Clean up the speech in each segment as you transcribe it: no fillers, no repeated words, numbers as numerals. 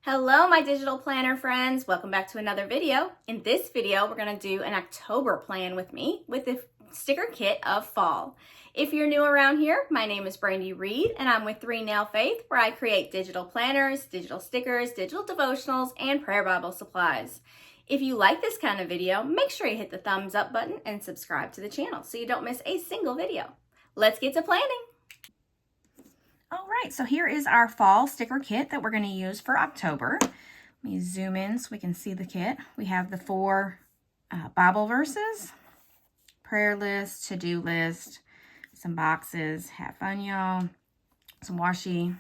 Hello, my digital planner friends. Welcome back to another video. In this video, we're going to do an October plan with me with the sticker kit of fall. If you're new around here, my name is Brandy Reed and I'm with 3 Nail Faith, where I create digital planners, digital stickers, digital devotionals, and prayer Bible supplies. If you like this kind of video, make sure you hit the thumbs up button and subscribe to the channel so you don't miss a single video. Let's get to planning. All right, so here is our fall sticker kit that we're going to use for October. Let me zoom in so we can see the kit. We have the 4 Bible verses, prayer list, to-do list, some boxes, have fun y'all, some washi,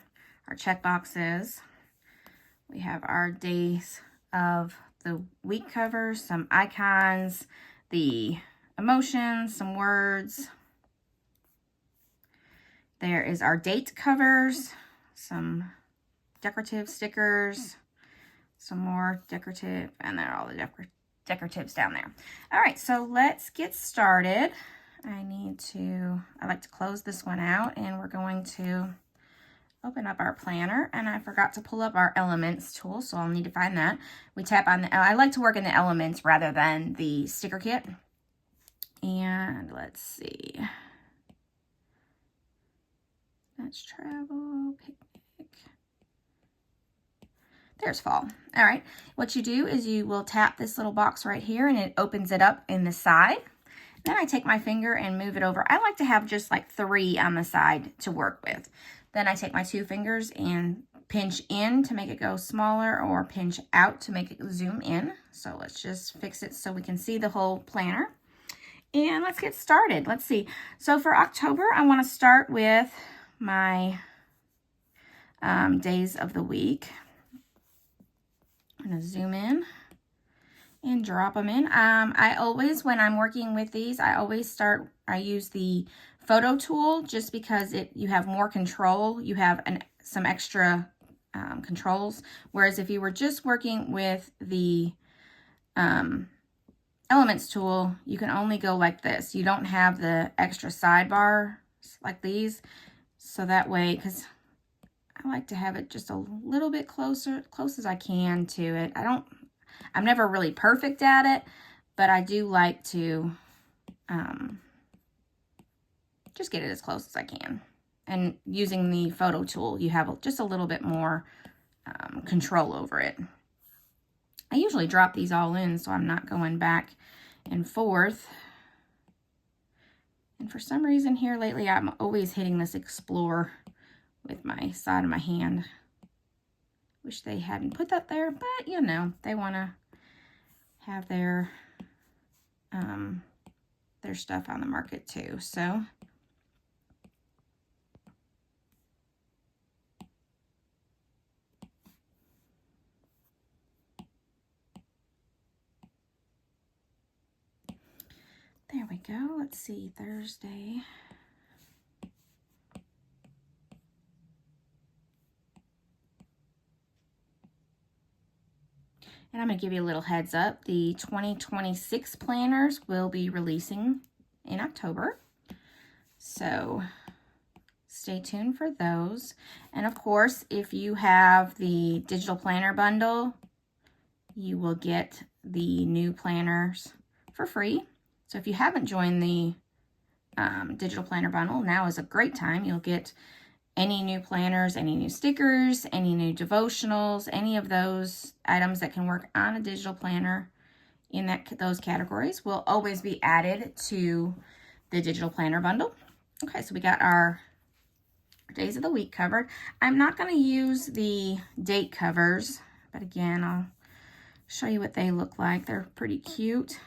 our check boxes. We have our days of the week covers, some icons, the emotions, some words. There is our date covers, some decorative stickers, some more decorative, and there are all the decoratives down there. All right, so let's get started. I like to close this one out, and we're going to open up our planner, and I forgot to pull up our elements tool, so I'll need to find that. We tap on I like to work in the elements rather than the sticker kit. And let's see. Let's travel, picnic. There's fall. All right. What you do is you will tap this little box right here and it opens it up in the side. Then I take my finger and move it over. I like to have just like 3 on the side to work with. Then I take my 2 fingers and pinch in to make it go smaller or pinch out to make it zoom in. So let's just fix it so we can see the whole planner. And let's get started. Let's see. So for October, I want to start with my days of the week. I'm going to zoom in and drop them in. I always, when I'm working with these, I use the photo tool just because you have more control. You have some extra controls. Whereas if you were just working with the elements tool, you can only go like this. You don't have the extra sidebar like these. So that way, because I like to have it just a little bit close as I can to it. I'm never really perfect at it, but I do like to just get it as close as I can. And using the photo tool, you have just a little bit more control over it. I usually drop these all in so I'm not going back and forth. And for some reason here lately, I'm always hitting this explore with my side of my hand. Wish they hadn't put that there, but you know, they want to have their stuff on the market too. So there we go. Let's see, Thursday. And I'm going to give you a little heads up. The 2026 planners will be releasing in October. So stay tuned for those. And of course, if you have the digital planner bundle, you will get the new planners for free. So if you haven't joined the digital planner bundle, now is a great time. You'll get any new planners, any new stickers, any new devotionals, any of those items that can work on a digital planner in those categories will always be added to the digital planner bundle. Okay, so we got our days of the week covered. I'm not going to use the date covers, but again, I'll show you what they look like. They're pretty cute.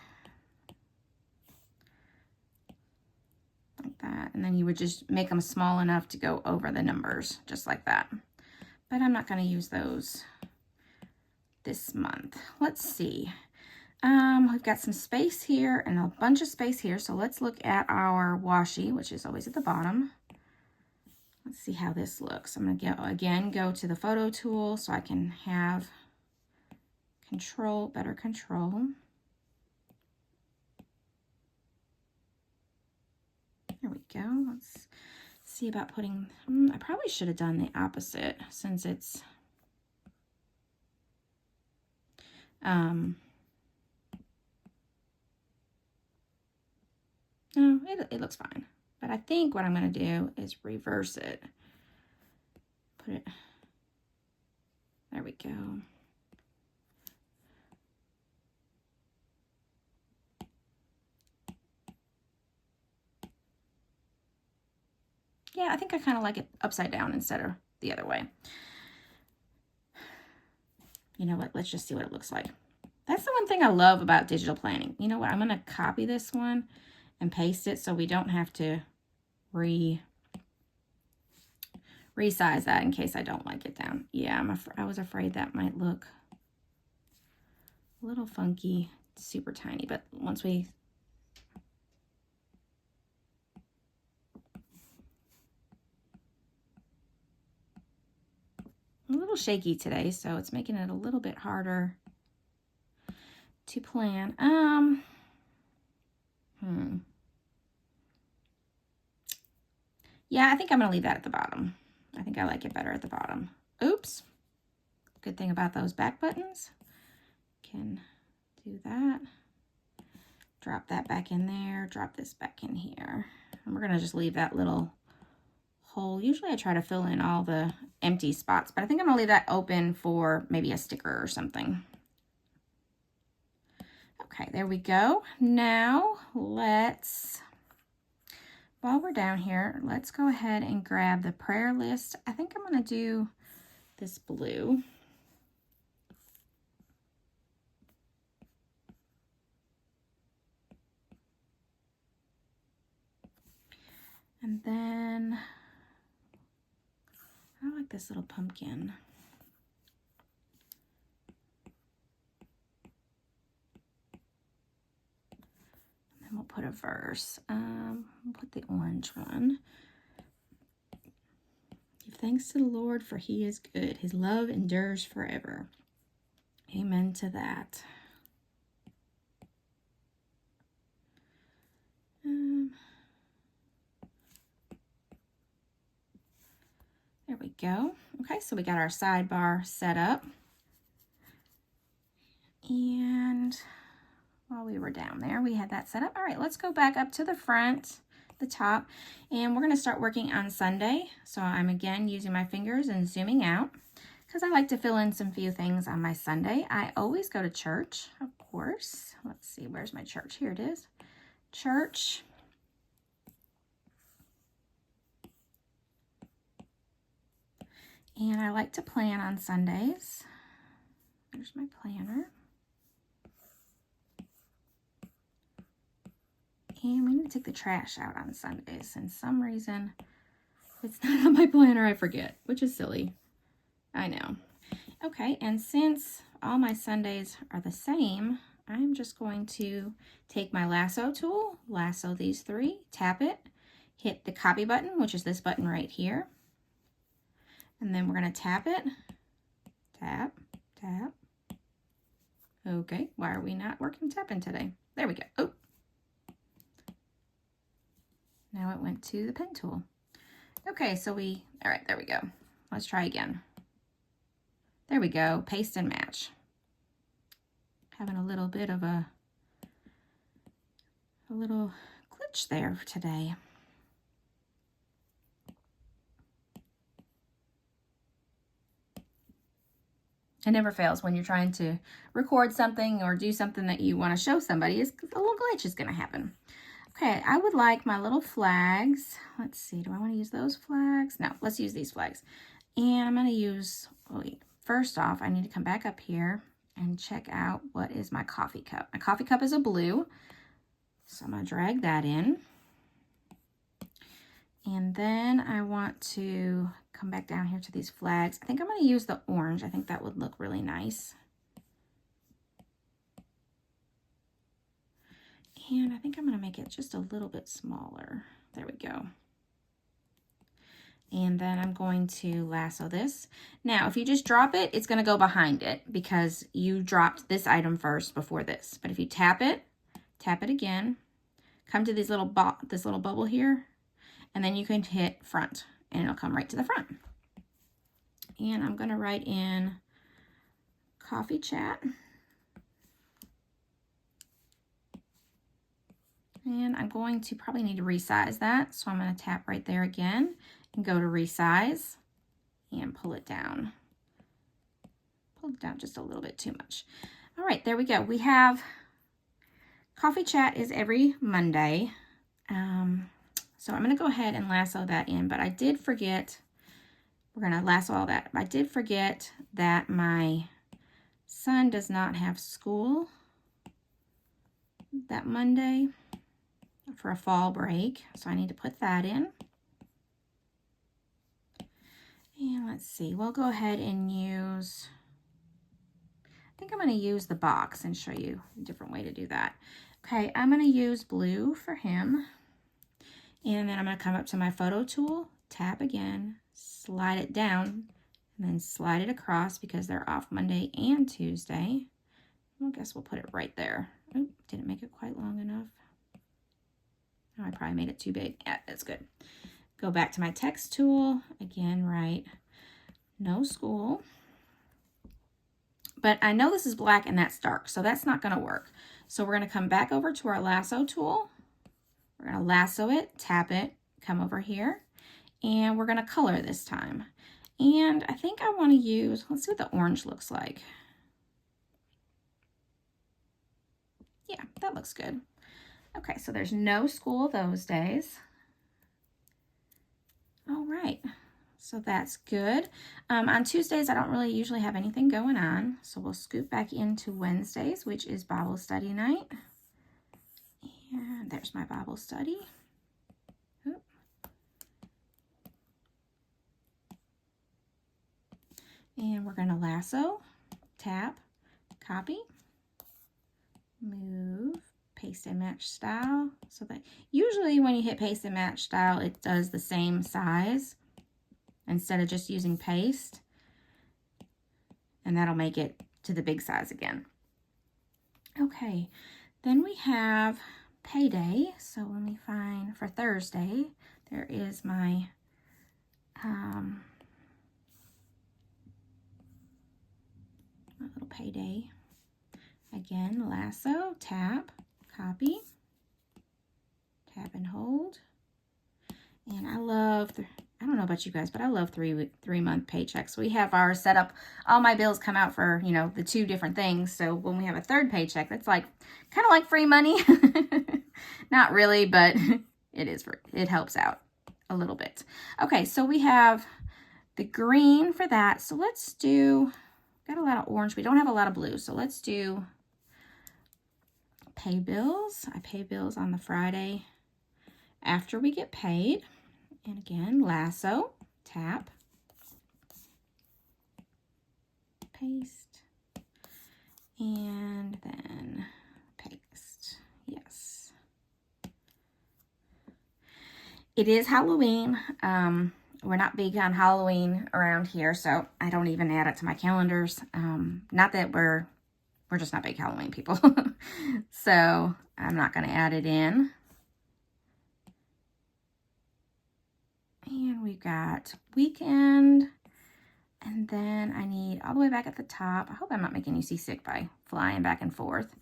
Like that, and then you would just make them small enough to go over the numbers, just like that. But I'm not going to use those this month. Let's see. We've got some space here and a bunch of space here, so let's look at our washi, which is always at the bottom. Let's see how this looks. I'm going to go to the photo tool so I can have better control. There we go. Let's see about putting, I probably should have done the opposite since it's No, it looks fine. But I think what I'm going to do is reverse it. Put it, there we go. Yeah, I think I kind of like it upside down instead of the other way. You know what? Let's just see what it looks like. That's the one thing I love about digital planning. You know what? I'm going to copy this one and paste it so we don't have to resize that in case I don't like it down. Yeah, I was afraid that might look a little funky, super tiny, but once we... I'm a little shaky today, so it's making it a little bit harder to plan. Yeah, I think I'm going to leave that at the bottom. I think I like it better at the bottom. Oops. Good thing about those back buttons. Can do that. Drop that back in there. Drop this back in here. And we're going to just leave that little hole. Usually I try to fill in all the empty spots, but I think I'm going to leave that open for maybe a sticker or something. Okay, there we go. Now let's... While we're down here, let's go ahead and grab the prayer list. I think I'm going to do this blue. And then I like this little pumpkin. And then we'll put a verse. We'll put the orange one. Give thanks to the Lord, for he is good. His love endures forever. Amen to that. There we go. Okay, so we got our sidebar set up. And while we were down there, we had that set up. All right, let's go back up to the front, the top, and we're going to start working on Sunday. So I'm again using my fingers and zooming out because I like to fill in some few things on my Sunday. I always go to church, of course. Let's see, where's my church? Here it is. Church. And I like to plan on Sundays. There's my planner. And we need to take the trash out on Sundays. And some reason it's not on my planner, I forget, which is silly. I know. Okay, and since all my Sundays are the same, I'm just going to take my lasso tool, lasso these three, tap it, hit the copy button, which is this button right here. And then we're going to tap it, tap, tap. Okay, why are we not working tapping today? There we go. Oh. Now it went to the pen tool. Okay, so all right, there we go. Let's try again. There we go, paste and match. Having a little bit of a little glitch there today. It never fails when you're trying to record something or do something that you want to show somebody. A little glitch is going to happen. Okay, I would like my little flags. Let's see, do I want to use those flags? No, let's use these flags. And I'm going to use, first off, I need to come back up here and check out what is my coffee cup. My coffee cup is a blue, so I'm going to drag that in. And then I want to come back down here to these flags. I think I'm going to use the orange. I think that would look really nice. And I think I'm going to make it just a little bit smaller. There we go. And then I'm going to lasso this. Now, if you just drop it, it's going to go behind it because you dropped this item first before this. But if you tap it again, come to this little bubble here, and then you can hit front, and it'll come right to the front. And I'm going to write in coffee chat. And I'm going to probably need to resize that. So I'm going to tap right there again and go to resize and pull it down. Pull it down just a little bit too much. All right, there we go. We have coffee chat is every Monday. So I'm going to go ahead and lasso that in, but I did forget, we're going to lasso all that. I did forget that my son does not have school that Monday for a fall break, so I need to put that in. And let's see, we'll go ahead and use, I think I'm going to use the box and show you a different way to do that. Okay, I'm going to use blue for him. And then I'm going to come up to my photo tool, tap again, slide it down, and then slide it across because they're off Monday and Tuesday. I guess we'll put it right there. Oh, didn't make it quite long enough. Oh, I probably made it too big. Yeah, that's good. Go back to my text tool. Again, write no school. But I know this is black and that's dark, so that's not going to work. So we're going to come back over to our lasso tool. We're going to lasso it, tap it, come over here, and we're going to color this time. And I think I want to use, let's see what the orange looks like. Yeah, that looks good. Okay, so there's no school those days. All right, so that's good. On Tuesdays, I don't really usually have anything going on, so we'll scoot back into Wednesdays, which is Bible study night. And there's my Bible study. Oop. And we're going to lasso, tap, copy, move, paste and match style. So that usually when you hit paste and match style, it does the same size instead of just using paste. And that'll make it to the big size again. Okay, then we have payday. So let me find for Thursday, there is my little payday. Again, lasso, tap, copy, tap and hold. And I love, I don't know about you guys, but I love three-month paychecks. We have ours set up, all my bills come out for, you know, the 2 different things. So when we have a third paycheck, that's like, kind of like free money. Not really, but it is free. It helps out a little bit. Okay, so we have the green for that. So let's do, got a lot of orange. We don't have a lot of blue. So let's do pay bills. I pay bills on the Friday after we get paid. And again, lasso, tap, paste, and then paste. Yes. It is Halloween. We're not big on Halloween around here, so I don't even add it to my calendars. Not that we're just not big Halloween people. So I'm not going to add it in. And we've got weekend. And then I need all the way back at the top. I hope I'm not making you seasick by flying back and forth.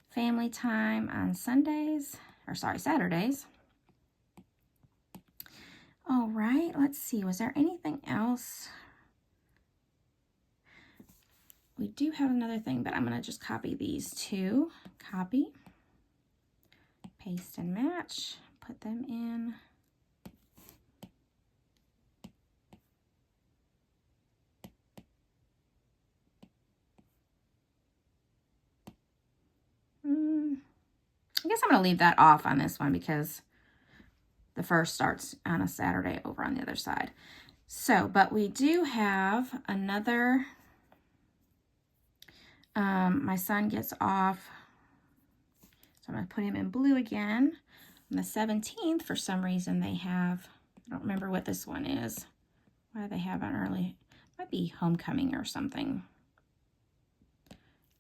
Family time on Sundays, or sorry, Saturdays. All right, let's see. Was there anything else? We do have another thing, but I'm going to just copy these 2. Copy, paste and match, put them in. I guess I'm going to leave that off on this one because the first starts on a Saturday over on the other side. So, but we do have another, my son gets off, so I'm going to put him in blue again. On the 17th, for some reason, they have, I don't remember what this one is. Why they have an early, might be homecoming or something.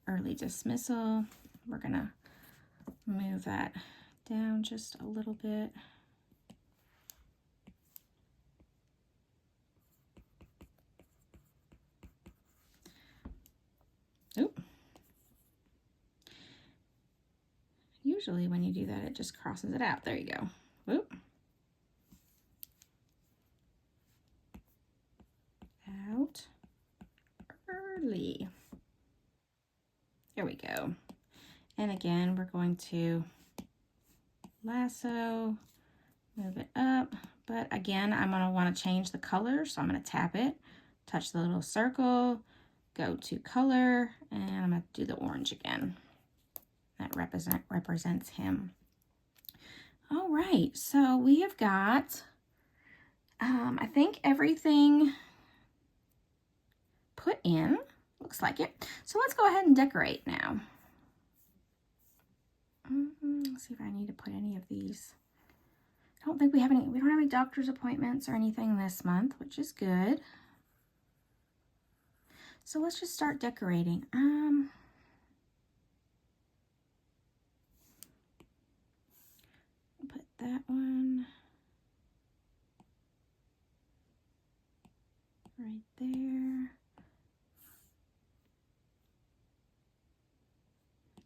Early dismissal. We're going to move that down just a little bit. Usually when you do that, it just crosses it out. There you go. Whoop. Out early. There we go. And again, we're going to lasso, move it up. But again, I'm going to want to change the color. So I'm going to tap it, touch the little circle, go to color, and I'm going to do the orange again. That represents him. All right, so we have got, I think everything put in. Looks like it. So let's go ahead and decorate now. Let's see if I need to put any of these. I don't think we don't have any doctor's appointments or anything this month, which is good. So let's just start decorating. Put that one right there.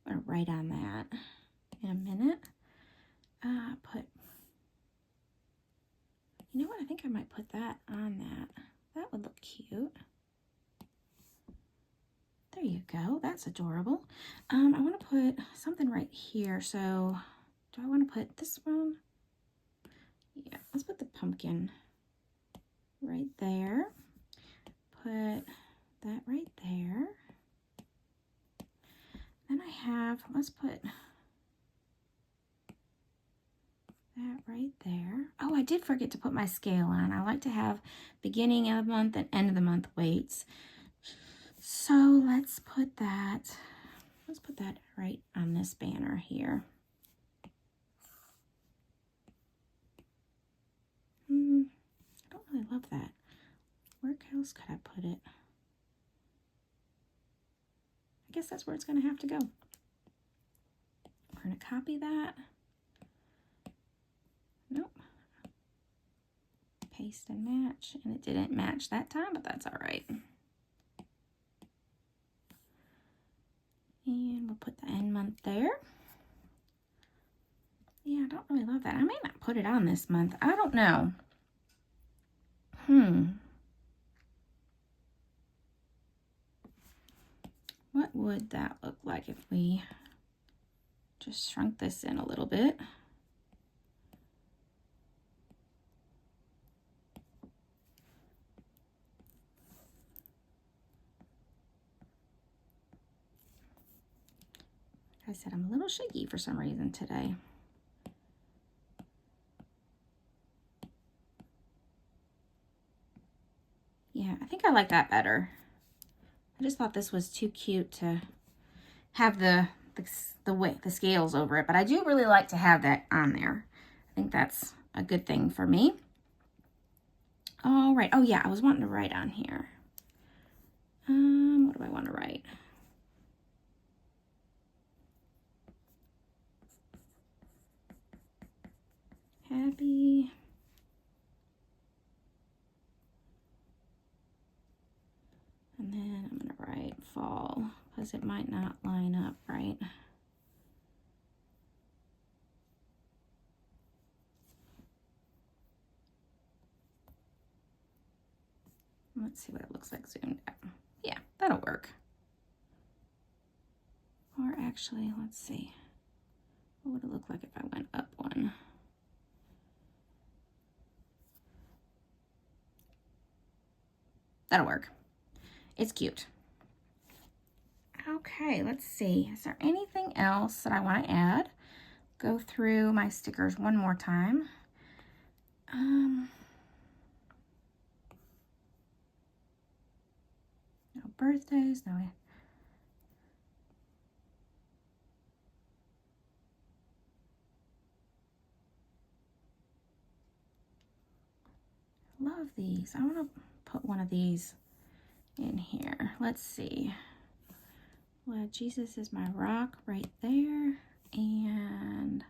I'm gonna write on that in a minute. You know what? I think I might put that on that. That would look cute. There you go. That's adorable. I want to put something right here. So do I want to put this one? Yeah, let's put the pumpkin right there. Put that right there. Then let's put that right there. Oh, I did forget to put my scale on. I like to have beginning of the month and end of the month weights. So let's put that right on this banner here. I don't really love that. Where else could I put it? I guess that's where it's going to have to go. We're going to copy that. Nope. Paste and match. And it didn't match that time, but that's all right. And we'll put the end month there. Yeah, I don't really love that. I may not put it on this month. I don't know. What would that look like if we just shrunk this in a little bit? Like I said, I'm a little shaky for some reason today. Yeah, I think I like that better. I just thought this was too cute to have the scales over it, but I do really like to have that on there. I think that's a good thing for me. All right. Oh yeah, I was wanting to write on here. What do I want to write? Happy. And then I'm going to write fall because it might not line up right. Let's see what it looks like zoomed out. Yeah, that'll work. Or actually, let's see. What would it look like if I went up one? That'll work. It's cute. Okay, let's see. Is there anything else that I want to add? Go through my stickers one more time. No birthdays, no. Love these. I want to put one of these in here. Let's see. Well, Jesus is my rock right there. And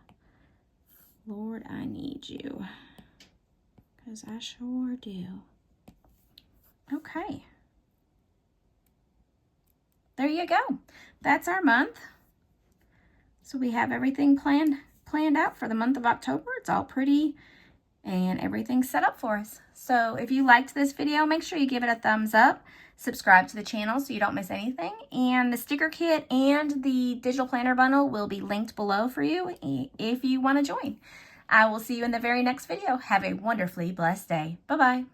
Lord, I need you. Because I sure do. Okay. There you go. That's our month. So we have everything planned out for the month of October. It's all pretty and everything's set up for us. So if you liked this video, make sure you give it a thumbs up, subscribe to the channel so you don't miss anything, and the sticker kit and the digital planner bundle will be linked below for you if you want to join. I will see you in the very next video. Have a wonderfully blessed day. Bye-bye.